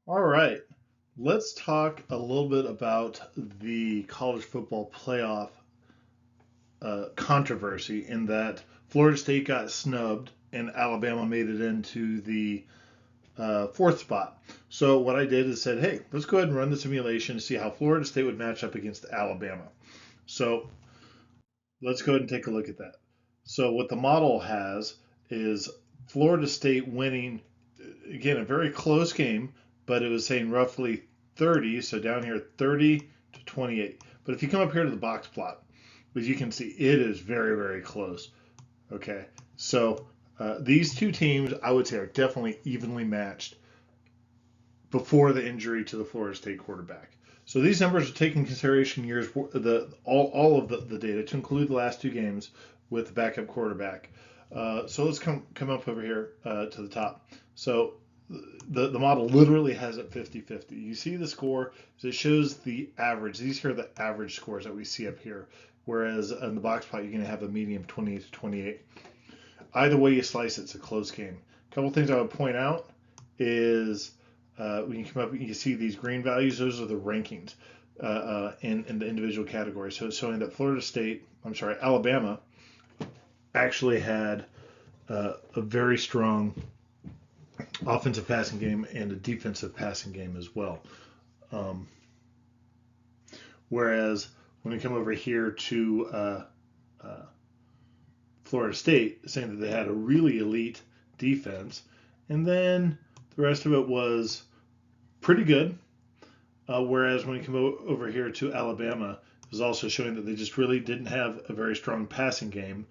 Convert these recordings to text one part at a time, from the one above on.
All right, let's talk a little bit about the college football playoff controversy in that Florida State got snubbed and Alabama made it into the fourth spot. So what I did is said, hey, let's go ahead and run the simulation to see how Florida State would match up against Alabama. So let's go ahead and take a look at that. So what the model has is Florida State winning, again, a very close game, but it was saying roughly 30. So down here, 30 to 28. But if you come up here to the box plot, as you can see, it is very, very close. Okay. So these two teams, I would say, are definitely evenly matched before the injury to the Florida State quarterback. So these numbers are taking consideration years all of the data to include the last two games with the backup quarterback. So let's come up over here to the top. So the model literally has it 50-50. You see the score, it shows the average. These are the average scores that we see up here. Whereas in the box plot, you're going to have a median of 28 to 28. Either way you slice it, it's a close game. A couple things I would point out is when you come up, you see these green values. Those are the rankings in the individual categories. So it's showing that Alabama actually had a very strong offensive passing game and a defensive passing game as well. Um, Whereas when we come over here to uh, Florida State, saying that they had a really elite defense, and then the rest of it was pretty good. Whereas when you come over here to Alabama, it was also showing that they just really didn't have a very strong passing game.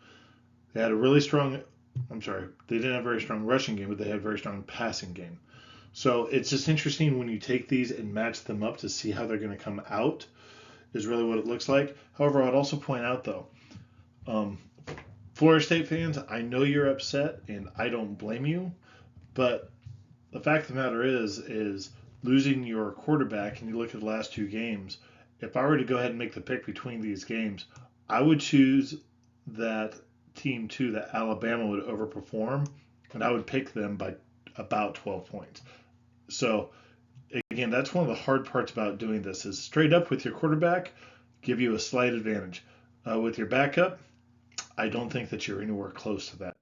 They had a really strong, they didn't have a very strong rushing game, but they had a very strong passing game. So it's just interesting when you take these and match them up to see how they're going to come out, is really what it looks like. However, I'd also point out, though, um, Florida State fans, I know you're upset, and I don't blame you, but the fact of the matter is losing your quarterback, and you look at the last two games. If I were to go ahead and make the pick between these games, I would choose that team two that Alabama would overperform, and I would pick them by about 12 points. So again, that's one of the hard parts about doing this is straight up with your quarterback, give you a slight advantage. With your backup, I don't think that you're anywhere close to that.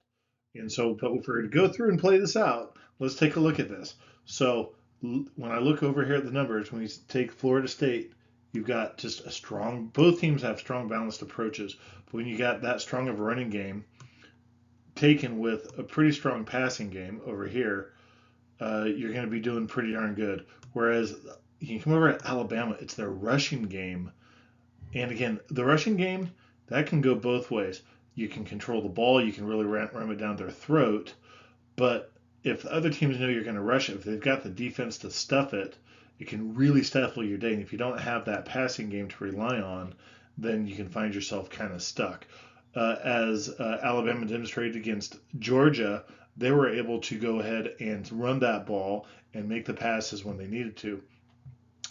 And so, but if we're going to go through and play this out, let's take a look at this. So when I look over here at the numbers, when you take Florida State, you've got just a strong, both teams have strong balanced approaches. But when you got that strong of a running game taken with a pretty strong passing game over here, you're going to be doing pretty darn good. Whereas you come over at Alabama, it's their rushing game. And again, the rushing game, that can go both ways. You can control the ball, you can really ram it down their throat. But if the other teams know you're going to rush it, if they've got the defense to stuff it, it can really stifle your day. And if you don't have that passing game to rely on, then you can find yourself kind of stuck. As Alabama demonstrated against Georgia, they were able to go ahead and run that ball and make the passes when they needed to.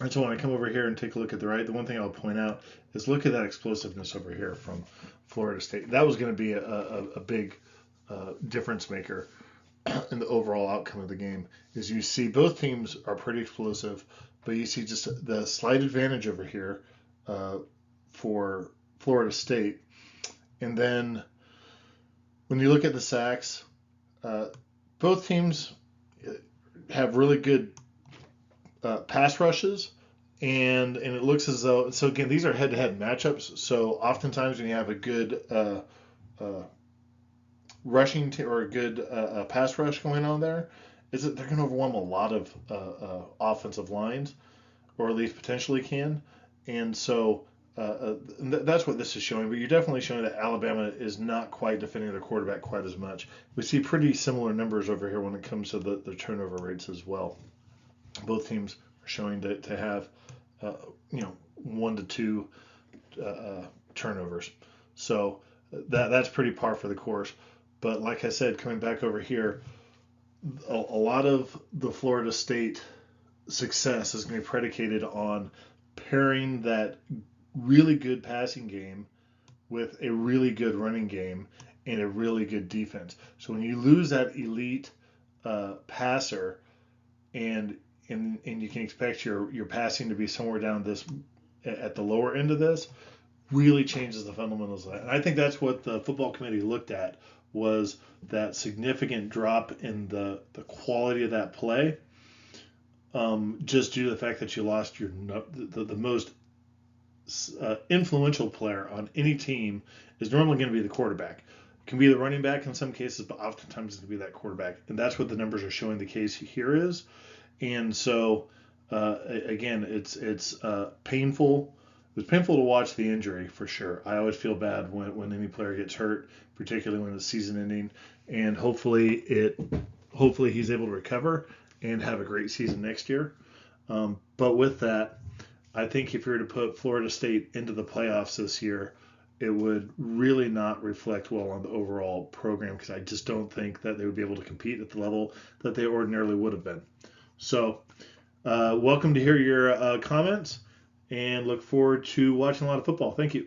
And so when I come over here and take a look at the right, the one thing I'll point out is look at that explosiveness over here from Florida State. That was going to be a big difference maker in the overall outcome of the game. Is you see both teams are pretty explosive, but you see just the slight advantage over here for Florida State. And then when you look at the sacks, uh, both teams have really good pass rushes, and it looks as though so again these are head-to-head matchups. So oftentimes when you have a good uh, or a good pass rush going on there, is that they're going to overwhelm a lot of offensive lines, or at least potentially can. And so that's what this is showing. But you're definitely showing that Alabama is not quite defending their quarterback quite as much. We see pretty similar numbers over here when it comes to the turnover rates as well. Both teams are showing to have uh, 1 to 2 turnovers. So that's pretty par for the course. But like I said, coming back over here, a lot of the Florida State success is going to be predicated on pairing that really good passing game with a really good running game and a really good defense. So when you lose that elite passer and and you can expect your passing to be somewhere down this at the lower end of this, really changes the fundamentals of that. And I think that's what the football committee looked at, was that significant drop in the quality of that play, just due to the fact that you lost the most influential player on any team is normally going to be the quarterback. It can be the running back in some cases, but oftentimes it's going to be that quarterback. And that's what the numbers are showing the case here is. And so, again, it's painful. It was painful to watch the injury for sure. I always feel bad when any player gets hurt, particularly when it's season ending. And hopefully he's able to recover and have a great season next year. But with that, I think if you were to put Florida State into the playoffs this year, it would really not reflect well on the overall program, because I just don't think that they would be able to compete at the level that they ordinarily would have been. So, welcome to hear your comments, and look forward to watching a lot of football. Thank you.